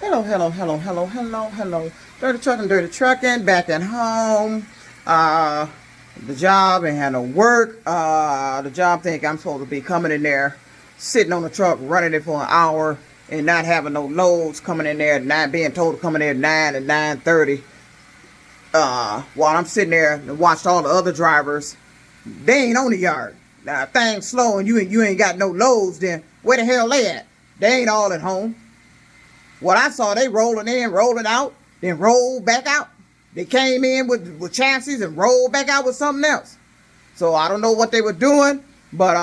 Hello. Dirty trucking, back at home. The job ain't had no work. The job think I'm supposed to be coming in there, sitting on the truck, running it for an hour, and not having no loads coming in there at 9, being told to come in there at 9 and 9:30. While I'm sitting there and watched all the other drivers, they ain't on the yard. Now, if things slow and you ain't got no loads, then where the hell they at? They ain't all at home. What I saw, they rolling in, rolling out, then rolled back out. They came in with chassis and rolled back out with something else. So I don't know what they were doing, but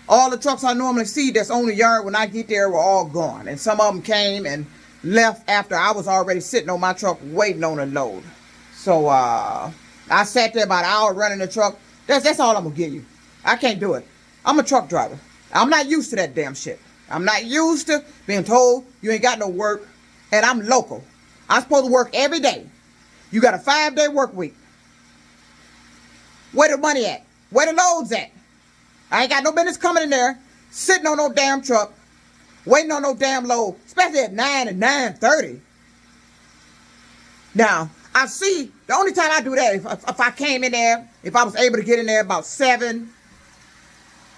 all the trucks I normally see that's on the yard when I get there were all gone. And some of them came and left after I was already sitting on my truck waiting on a load. So I sat there about an hour running the truck. That's all I'm going to give you. I can't do it. I'm a truck driver. I'm not used to that damn shit. I'm not used to being told you ain't got no work, and I'm local. I'm supposed to work every day. You got a 5-day work week. Where the money at? Where the loads at? I ain't got no business coming in there, sitting on no damn truck, waiting on no damn load, especially at 9 and 9:30. Now, I see, the only time I do that, if I came in there, if I was able to get in there about 7,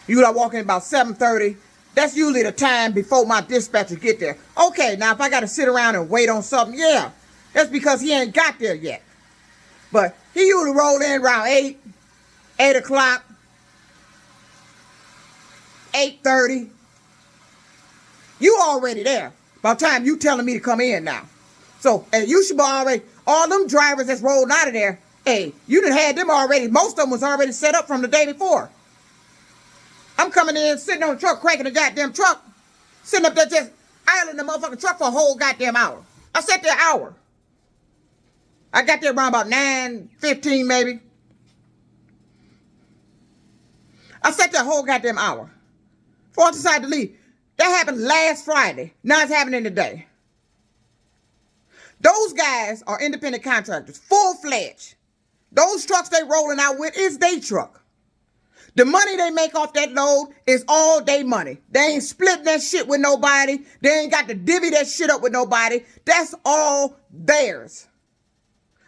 you would walk in about 7:30. That's usually the time before my dispatcher get there. Okay, now if I got to sit around and wait on something, yeah, that's because he ain't got there yet. But he usually roll in around 8 o'clock, 8:30. You already there by the time you telling me to come in now. So, and you should be already, all them drivers that's rolled out of there, hey, you done had them already. Most of them was already set up from the day before. I'm coming in, sitting on the truck, cranking the goddamn truck, sitting up there just idling the motherfucking truck for a whole goddamn hour. I sat there an hour. I got there around about 9:15 maybe. I sat there a whole goddamn hour. Before I decided to leave. That happened last Friday. Now it's happening today. Those guys are independent contractors, full-fledged. Those trucks they rolling out with is their truck. The money they make off that load is all their money. They ain't splitting that shit with nobody. They ain't got to divvy that shit up with nobody. That's all theirs.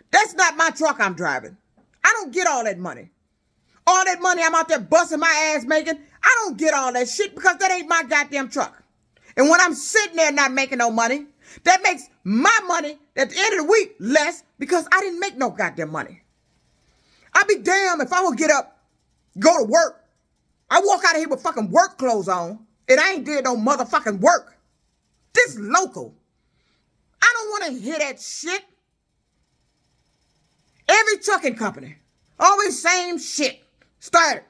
That's not my truck I'm driving. I don't get all that money. All that money I'm out there busting my ass making, I don't get all that shit because that ain't my goddamn truck. And when I'm sitting there not making no money, that makes my money at the end of the week less because I didn't make no goddamn money. I'd be damned if I would get up, go to work. I walk out of here with fucking work clothes on and I ain't did no motherfucking work. This local. I don't want to hear that shit. Every trucking company, always same shit. Started.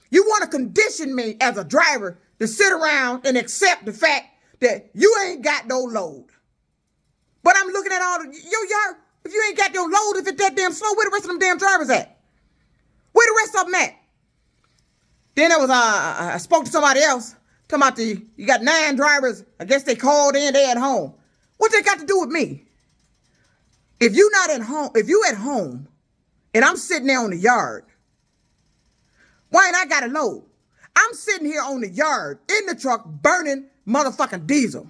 You want to condition me as a driver to sit around and accept the fact that you ain't got no load. But I'm looking at all the, y'all, if you ain't got no load, if it's that damn slow, where the rest of them damn drivers at? Where the rest of them at? Then there was, I spoke to somebody else, talking about you got 9 drivers, I guess they called in, they at home. What they got to do with me? If you not at home, if you at home, and I'm sitting there on the yard, why ain't I got a load? I'm sitting here on the yard, in the truck, burning motherfucking diesel.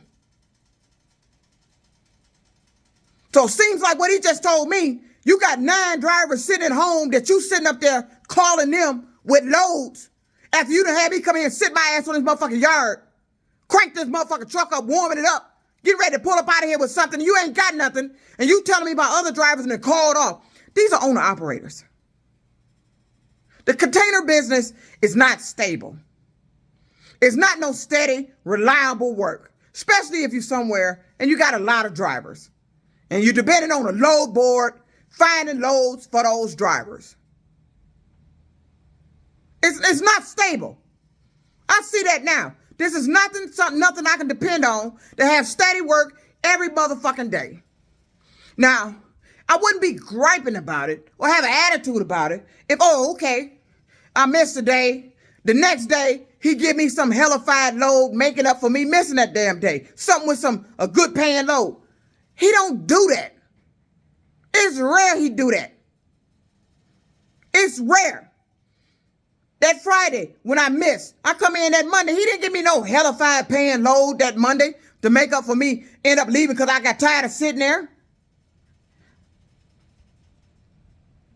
So it seems like what he just told me, you got 9 drivers sitting at home that you sitting up there calling them with loads after you done had me come here and sit my ass on this motherfucking yard, crank this motherfucking truck up, warming it up, get ready to pull up out of here with something. You ain't got nothing, and you telling me about other drivers and they're called off. These are owner-operators. The container business is not stable. It's not no steady, reliable work, especially if you're somewhere and you got a lot of drivers. And you're depending on a load board, finding loads for those drivers. It's not stable. I see that now. This is nothing I can depend on to have steady work every motherfucking day. Now, I wouldn't be griping about it or have an attitude about it if, okay, I missed a day. The next day, he give me some hellified load, making up for me missing that damn day. Something with a good paying load. He don't do that. It's rare he do that. It's rare. That Friday, when I missed, I come in that Monday, he didn't give me no hellified paying load that Monday. to make up for me end up leaving because I got tired of sitting there.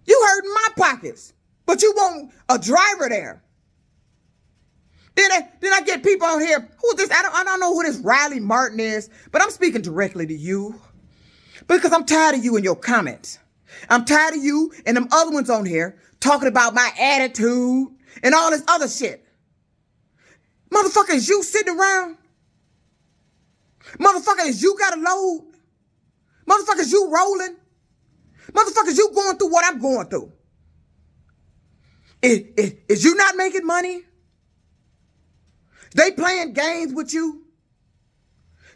You hurting my pockets, but you want a driver there. Then I get people on here. Who's this? I don't know who this Riley Martin is, but I'm speaking directly to you because I'm tired of you and your comments. I'm tired of you and them other ones on here talking about my attitude and all this other shit. Motherfucker, is you sitting around? Motherfucker, is you got a load? Motherfucker, is you rolling? Motherfucker, is you going through what I'm going through? Is you not making money? They playing games with you?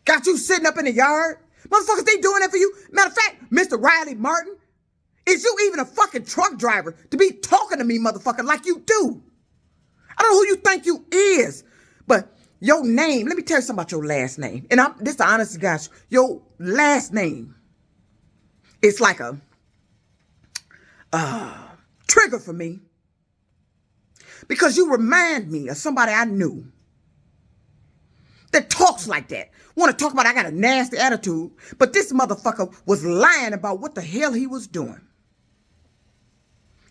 Got you sitting up in the yard? Motherfuckers, they doing that for you? Matter of fact, Mr. Riley Martin, is you even a fucking truck driver to be talking to me, motherfucker, like you do? I don't know who you think you is, but your name, let me tell you something about your last name. And this is the honest guys, your last name is like a trigger for me. Because you remind me of somebody I knew that talks like that. Want to talk about I got a nasty attitude, but this motherfucker was lying about what the hell he was doing.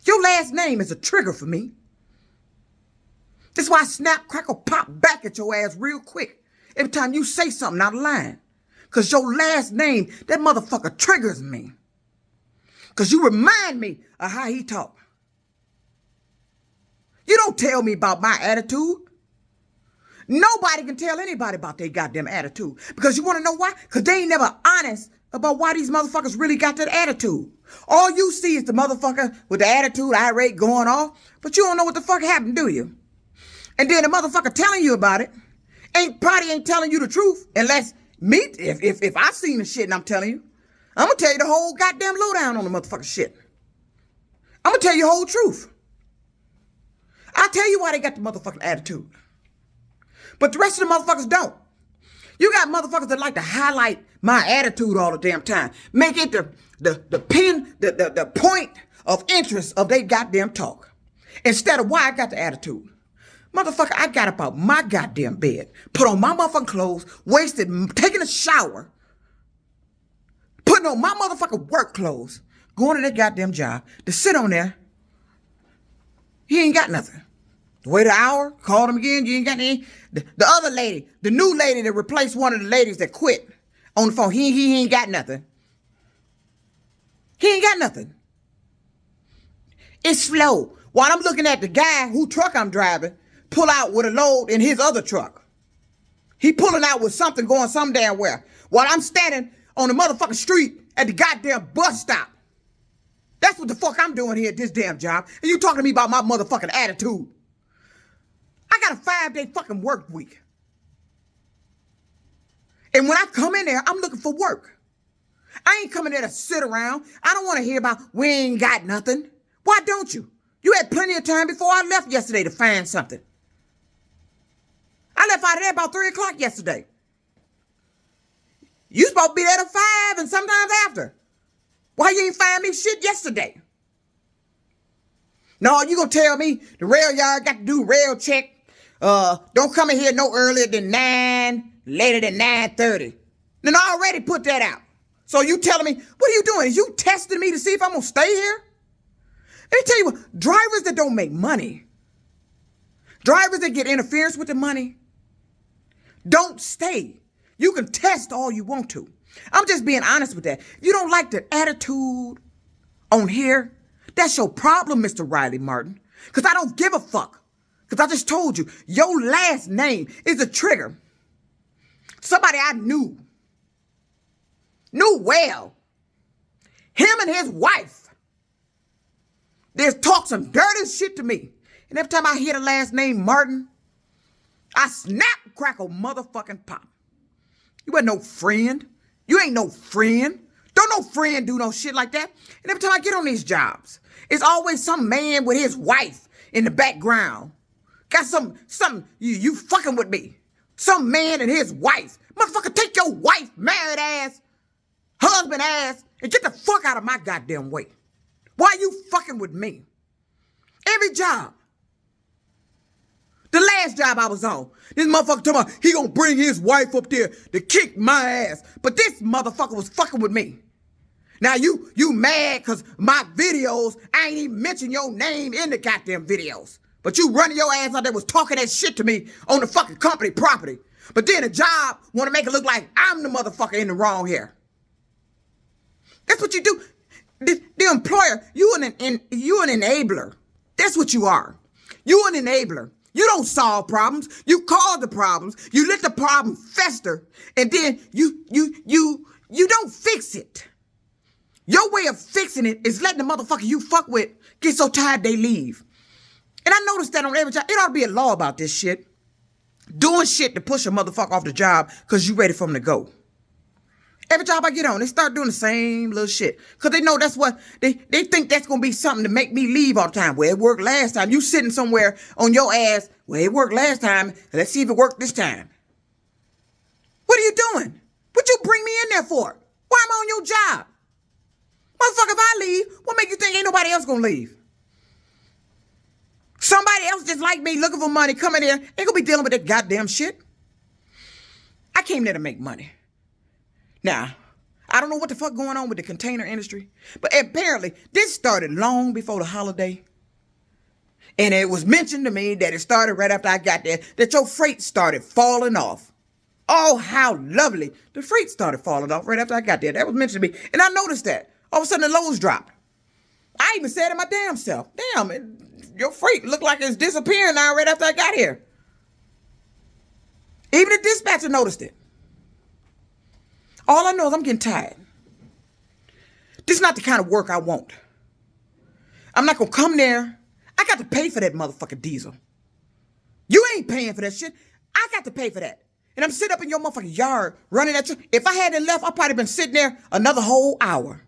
Your last name is a trigger for me. That's why I snap, crackle, pop back at your ass real quick every time you say something out of line. Because your last name, that motherfucker triggers me. Because you remind me of how he talk. You don't tell me about my attitude. Nobody can tell anybody about their goddamn attitude. Because you want to know why? Because they ain't never honest about why these motherfuckers really got that attitude. All you see is the motherfucker with the attitude, irate, going off. But you don't know what the fuck happened, do you? And then the motherfucker telling you about it probably ain't telling you the truth. Unless me, if I seen the shit and I'm telling you, I'm going to tell you the whole goddamn lowdown on the motherfucker shit. I'm going to tell you the whole truth. I'll tell you why they got the motherfucking attitude. But the rest of the motherfuckers don't. You got motherfuckers that like to highlight my attitude all the damn time. Make it the point of interest of they goddamn talk. Instead of why I got the attitude. Motherfucker, I got up out my goddamn bed, put on my motherfucking clothes, wasted taking a shower, putting on my motherfucking work clothes, going to that goddamn job, to sit on there. He ain't got nothing. Wait an hour, called him again, you ain't got any. The other lady, the new lady that replaced one of the ladies that quit on the phone, he ain't got nothing. He ain't got nothing. It's slow. While I'm looking at the guy whose truck I'm driving, pull out with a load in his other truck. He pulling out with something going some damn where. While I'm standing on the motherfucking street at the goddamn bus stop. That's what the fuck I'm doing here at this damn job. And you talking to me about my motherfucking attitude. I got a 5-day fucking work week. And when I come in there, I'm looking for work. I ain't coming there to sit around. I don't want to hear about we ain't got nothing. Why don't you? You had plenty of time before I left yesterday to find something. I left out of there about 3 o'clock yesterday. You supposed to be there to 5 and sometimes after. Why you ain't find me shit yesterday? No, you gonna tell me the rail yard got to do rail check. Don't come in here no earlier than 9, later than 9:30. Then I already put that out. So you telling me, what are you doing? Is you testing me to see if I'm gonna stay here? Let me tell you what, drivers that don't make money, drivers that get interference with the money, don't stay. You can test all you want to. I'm just being honest with that. If you don't like the attitude on here, that's your problem, Mr. Riley Martin. Because I don't give a fuck. Because I just told you, your last name is a trigger. Somebody I knew well. Him and his wife. They talk some dirty shit to me. And every time I hear the last name Martin, I snap, crackle, motherfucking pop. You ain't no friend. You ain't no friend. Don't no friend do no shit like that. And every time I get on these jobs, it's always some man with his wife in the background. Got something, you fucking with me. Some man and his wife. Motherfucker, take your wife, married ass, husband ass, and get the fuck out of my goddamn way. Why you fucking with me? Every job. The last job I was on, this motherfucker talking about he gonna bring his wife up there to kick my ass. But this motherfucker was fucking with me. Now you mad because my videos, I ain't even mention your name in the goddamn videos. But you running your ass out there was talking that shit to me on the fucking company property. But then the job want to make it look like I'm the motherfucker in the wrong here. That's what you do. The employer, you an enabler. That's what you are. You an enabler. You don't solve problems. You cause the problems. You let the problem fester, and then you don't fix it. Your way of fixing it is letting the motherfucker you fuck with get so tired they leave. And I noticed that on every job. It ought to be a law about this shit. Doing shit to push a motherfucker off the job because you ready for him to go. Every job I get on, they start doing the same little shit. Because they know that's what, they think that's going to be something to make me leave all the time. Well, it worked last time. You sitting somewhere on your ass. Well, it worked last time. Let's see if it worked this time. What are you doing? What you bring me in there for? Why am I on your job? Motherfucker, if I leave, what make you think ain't nobody else going to leave? Somebody else just like me looking for money, coming here, ain't going to be dealing with that goddamn shit. I came there to make money. Now, I don't know what the fuck going on with the container industry, but apparently this started long before the holiday. And it was mentioned to me that it started right after I got there, that your freight started falling off. Oh, how lovely. The freight started falling off right after I got there. That was mentioned to me. And I noticed that. All of a sudden the lows dropped. I even said to my damn self, damn, your freight looked like it's disappearing now right after I got here. Even the dispatcher noticed it. All I know is I'm getting tired. This is not the kind of work I want. I'm not going to come there. I got to pay for that motherfucking diesel. You ain't paying for that shit. I got to pay for that. And I'm sitting up in your motherfucking yard running at you. If I hadn't left, I'd probably been sitting there another whole hour.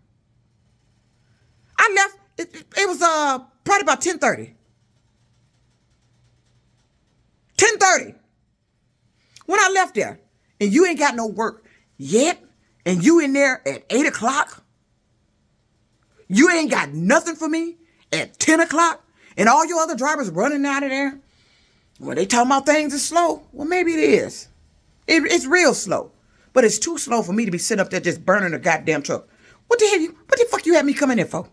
I left. It was probably about 10:30. 10:30. When I left there, and you ain't got no work yet, and you in there at 8 o'clock, you ain't got nothing for me at 10 o'clock, and all your other drivers running out of there, well, they talking about things is slow. Well, maybe it is. It's real slow. But it's too slow for me to be sitting up there just burning a goddamn truck. What the fuck you had me coming in for?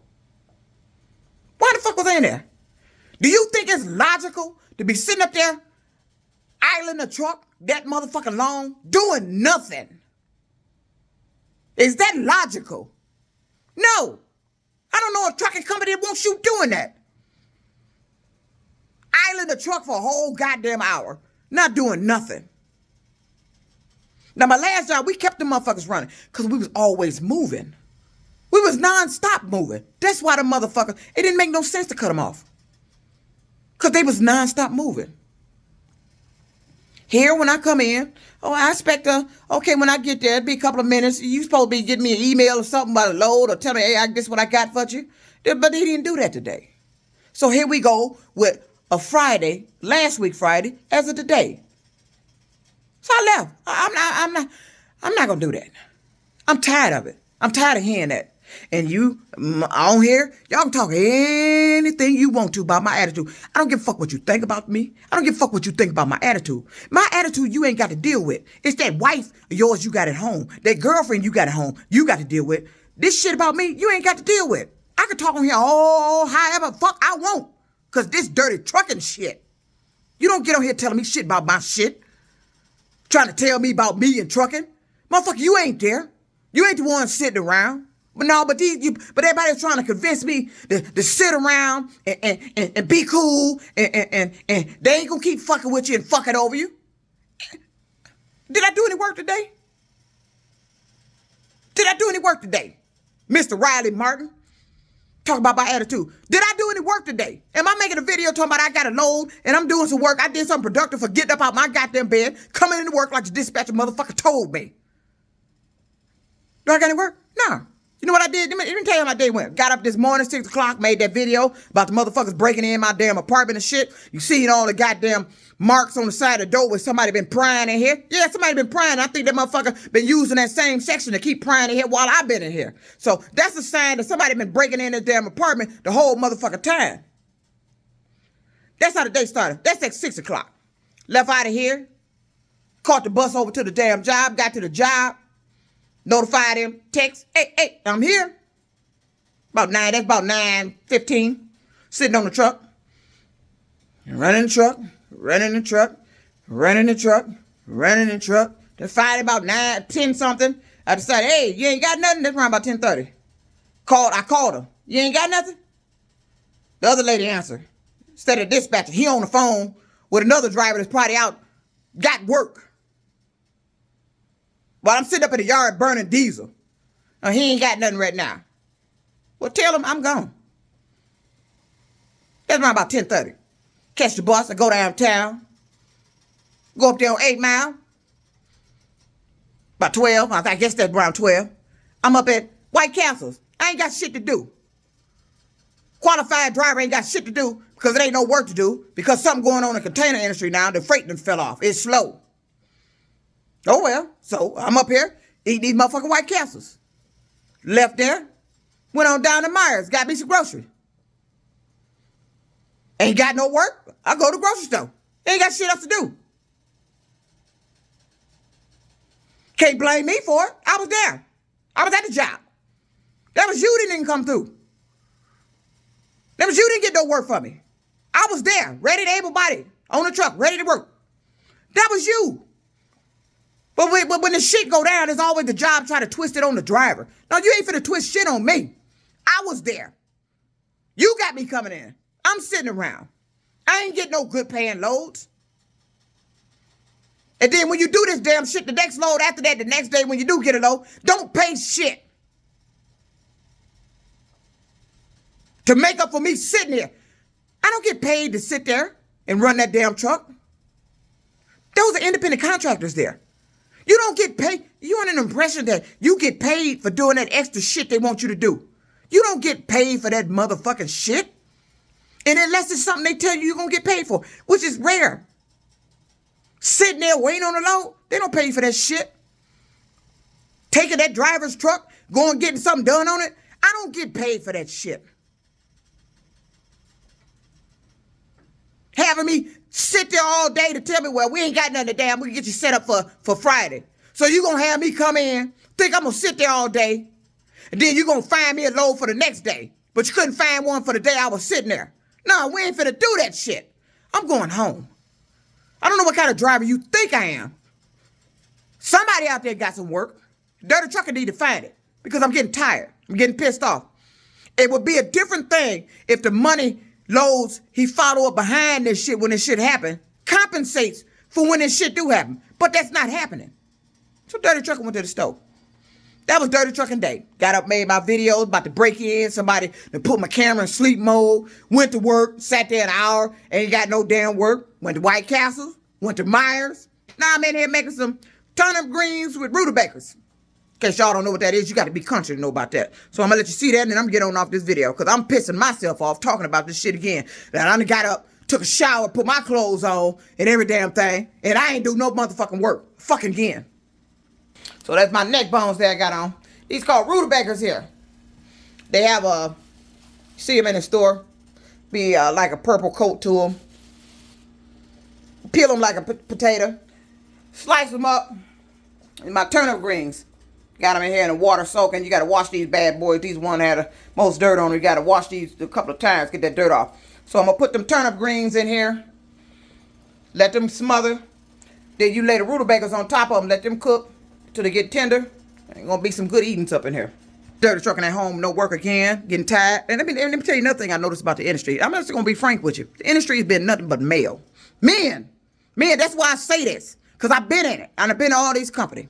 Why the fuck was I in there? Do you think it's logical to be sitting up there, idling a truck that motherfucking long, doing nothing? Is that logical? No. I don't know a trucking company that wants you doing that. Idling the truck for a whole goddamn hour, not doing nothing. Now, my last job, we kept the motherfuckers running because we was always moving. We was nonstop moving. That's why the motherfucker, it didn't make no sense to cut them off. Because they was nonstop moving. Here, when I come in, I expect okay, when I get there, it'll be a couple of minutes. You supposed to be getting me an email or something about a load or tell me, hey, this is what I got for you. But he didn't do that today. So here we go with a Friday, last week Friday, as of today. So I left. I'm not going to do that. I'm tired of it. I'm tired of hearing that. And you on here, y'all can talk anything you want to about my attitude. I don't give a fuck what you think about me. I don't give a fuck what you think about my attitude. My attitude you ain't got to deal with. It's that wife of yours you got at home. That girlfriend you got at home, you got to deal with. This shit about me, you ain't got to deal with. I can talk on here however fuck I want. Because this dirty trucking shit. You don't get on here telling me shit about my shit. Trying to tell me about me and trucking. Motherfucker, you ain't there. You ain't the one sitting around. But no, but everybody's trying to convince me to sit around and be cool and they ain't gonna keep fucking with you and fucking over you. Did I do any work today? Did I do any work today? Mr. Riley Martin, talk about my attitude. Did I do any work today? Am I making a video talking about I got a load and I'm doing some work? I did something productive for getting up out my goddamn bed, coming into work like the dispatcher motherfucker told me. Do I got any work? No. You know what I did? Let me tell you how my day went. Got up this morning, 6 o'clock, made that video about the motherfuckers breaking in my damn apartment and shit. You seen all the goddamn marks on the side of the door where somebody been prying in here? Yeah, somebody been prying. I think that motherfucker been using that same section to keep prying in here while I've been in here. So that's a sign that somebody been breaking in this damn apartment the whole motherfucking time. That's how the day started. That's at 6 o'clock. left out of here, caught the bus over to the damn job, got to the job, notified him, text, hey, I'm here. That's about 9:15, sitting on the truck, running the truck. Then finally about 9:10 something, I decided, hey, you ain't got nothing? That's around about 10:30. I called her. You ain't got nothing? The other lady answered. Instead of dispatcher, he on the phone with another driver that's probably out, got work. While I'm sitting up in the yard burning diesel. He ain't got nothing right now. Well, tell him I'm gone. That's around about 10:30. Catch the bus, I go downtown. Go up there on 8 Mile. About 12, I guess that's around 12. I'm up at White Castles. I ain't got shit to do. Qualified driver ain't got shit to do because it ain't no work to do because something going on in the container industry now. The freight done fell off. It's slow. Oh, well. So I'm up here eating these motherfucking White Castles. Left there. Went on down to Myers. Got me some groceries. Ain't got no work. I go to the grocery store. Ain't got shit else to do. Can't blame me for it. I was there. I was at the job. That was you that didn't come through. That was you didn't get no work for me. I was there, ready to able-bodied, on the truck, ready to work. That was you. But when the shit go down, it's always the job trying to twist it on the driver. No, you ain't finna twist shit on me. I was there. You got me coming in. I'm sitting around. I ain't getting no good paying loads. And then when you do this damn shit, the next load after that, the next day when you do get a load, don't pay shit. To make up for me sitting here. I don't get paid to sit there and run that damn truck. Those are independent contractors there. You don't get paid. You're under an impression that you get paid for doing that extra shit they want you to do. You don't get paid for that motherfucking shit. And unless it's something they tell you you're going to get paid for, which is rare. Sitting there waiting on the load, they don't pay you for that shit. Taking that driver's truck, going getting something done on it, I don't get paid for that shit. Having me sit there all day to tell me, well, we ain't got nothing to damn, we can get you set up for Friday. So you going to have me come in, think I'm going to sit there all day, and then you going to find me a load for the next day. But you couldn't find one for the day I was sitting there. No, we ain't finna do that shit. I'm going home. I don't know what kind of driver you think I am. Somebody out there got some work. Dirty trucker need to find it because I'm getting tired. I'm getting pissed off. It would be a different thing if the money loads he follow up behind this shit when this shit happen compensates for when this shit do happen. But that's not happening. So Dirty Trucker went to the store. That was Dirty Trucking Day. Got up, made my videos, about to break in. Somebody put my camera in sleep mode. Went to work, sat there an hour, ain't got no damn work. Went to White Castle, went to Myers. Now I'm in here making some turnip greens with rutabagas. In case y'all don't know what that is, you got to be country to know about that. So I'm going to let you see that, and then I'm going to get on off this video because I'm pissing myself off talking about this shit again. That I done got up, took a shower, put my clothes on, and every damn thing, and I ain't do no motherfucking work. Fucking again. So that's my neck bones that I got on. These called rutabagas here. They have see them in the store. Be like a purple coat to them. Peel them like a potato. Slice them up. And my turnip greens. Got them in here in the water soaking. You got to wash these bad boys. These one had the most dirt on them. You got to wash these a couple of times. Get that dirt off. So I'm going to put them turnip greens in here. Let them smother. Then you lay the rutabagas on top of them. Let them cook till they get tender. Ain't gonna be some good eatings up in here. Dirty trucking at home, no work again, getting tired. And let me tell you another thing I noticed about the industry. I'm just gonna be frank with you. The industry has been nothing but male. Men, that's why I say this. Because I've been in it. And I've been to all these companies.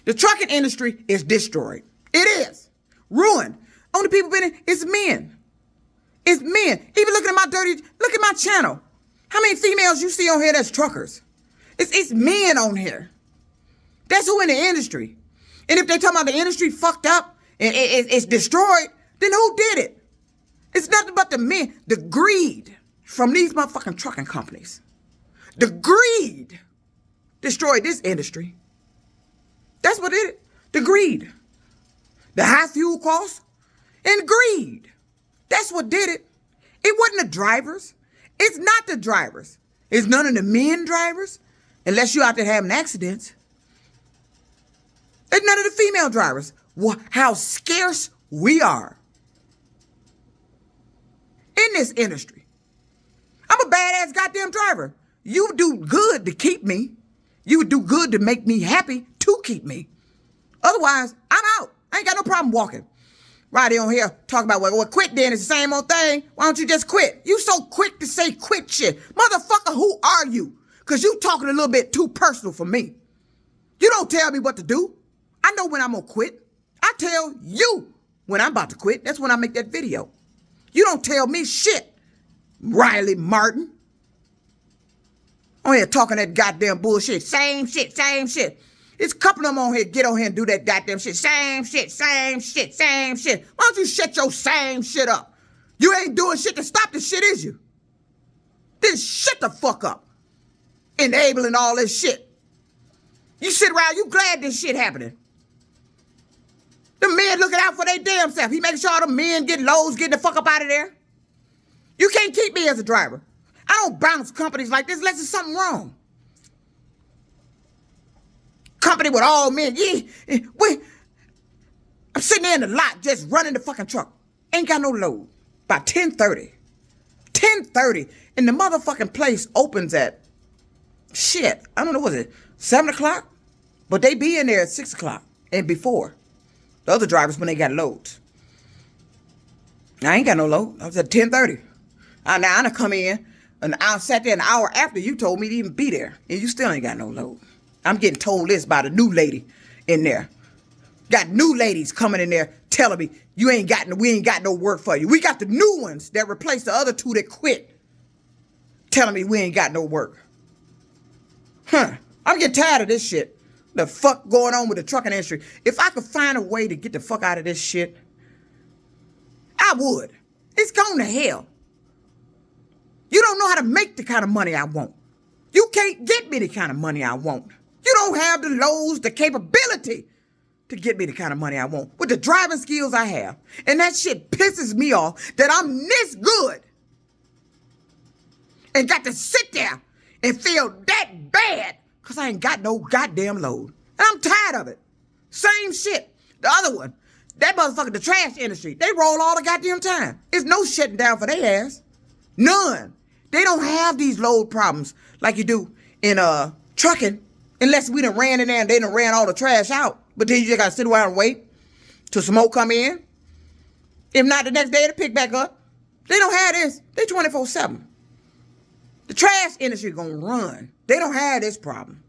The trucking industry is destroyed. It is. Ruined. Only people been in it's men. It's men. Even looking at look at my channel. How many females you see on here that's truckers? It's men on here. That's who in the industry. And if they talking about the industry fucked up and it's destroyed, then who did it? It's nothing but the men. The greed from these motherfucking trucking companies. The greed destroyed this industry. That's what did it. The greed. The high fuel costs and greed. That's what did it. It wasn't the drivers. It's not the drivers. It's none of the men drivers, unless you out there having accidents. It's none of the female drivers. How scarce we are in this industry. I'm a badass goddamn driver. You do good to keep me. You would do good to make me happy to keep me. Otherwise, I'm out. I ain't got no problem walking. Right on here talking about, well, quit then. It's the same old thing. Why don't you just quit? You so quick to say quit shit. Motherfucker, who are you? Because you talking a little bit too personal for me. You don't tell me what to do. I know when I'm going to quit. I tell you when I'm about to quit. That's when I make that video. You don't tell me shit, Riley Martin. On here talking that goddamn bullshit. Same shit, same shit. It's a couple of them on here, get on here and do that goddamn shit. Same shit, same shit, same shit. Why don't you shut your same shit up? You ain't doing shit to stop this shit, is you? Then shut the fuck up. Enabling all this shit. You sit around, you glad this shit happening. The men looking out for their damn self. He making sure all the men get lows, getting the fuck up out of there. You can't keep me as a driver. I don't bounce companies like this unless there's something wrong. Company with all men. Yeah, I'm sitting there in the lot just running the fucking truck. Ain't got no load. By 10:30. 10:30. And the motherfucking place opens at, shit, I don't know, was it 7 o'clock? But they be in there at 6 o'clock and before. The other drivers when they got loads. I ain't got no load. I was at 10:30. Now I done come in and I sat there an hour after you told me to even be there. And you still ain't got no load. I'm getting told this by the new lady in there. Got new ladies coming in there telling me, we ain't got no work for you. We got the new ones that replaced the other two that quit. Telling me we ain't got no work. I'm getting tired of this shit. The fuck going on with the trucking industry. If I could find a way to get the fuck out of this shit, I would. It's going to hell. You don't know how to make the kind of money I want. You can't get me the kind of money I want. You don't have the loads, the capability to get me the kind of money I want with the driving skills I have. And that shit pisses me off that I'm this good and got to sit there and feel that bad because I ain't got no goddamn load. And I'm tired of it. Same shit. The other one, that motherfucker, the trash industry, they roll all the goddamn time. There's no shutting down for their ass. None. They don't have these load problems like you do in trucking. Unless we done ran in there and they done ran all the trash out. But then you just got to sit around and wait till some more come in. If not, the next day to pick back up. They don't have this. They 24/7. The trash industry going to run. They don't have this problem.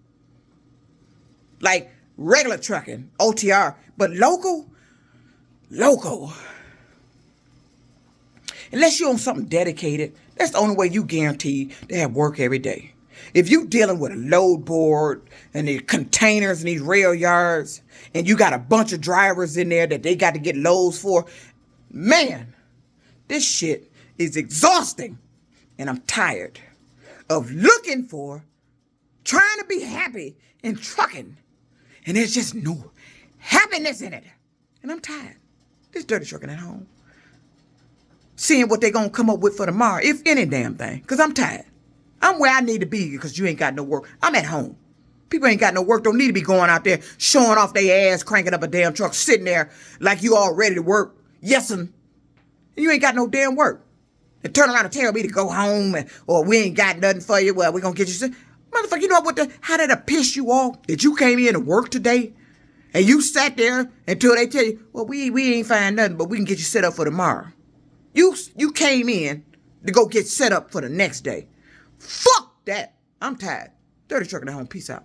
Like regular trucking, OTR. But local. Unless you're on something dedicated, that's the only way you guarantee to have work every day. If you dealing with a load board and the containers and these rail yards, and you got a bunch of drivers in there that they got to get loads for, man, this shit is exhausting. And I'm tired of looking for, trying to be happy in trucking. And there's just no happiness in it. And I'm tired. This dirty trucking at home. Seeing what they going to come up with for tomorrow, if any damn thing. Because I'm tired. I'm where I need to be because you ain't got no work. I'm at home. People ain't got no work, don't need to be going out there showing off their ass, cranking up a damn truck, sitting there like you all ready to work. Yes'm. You ain't got no damn work. And turn around and tell me to go home or we ain't got nothing for you. Well, we going to get you. Motherfucker, you know how did it piss you off that you came in to work today and you sat there until they tell you, well, we ain't find nothing, but we can get you set up for tomorrow. You came in to go get set up for the next day. Fuck that. I'm tired. Dirty Trucking at Home. Peace out.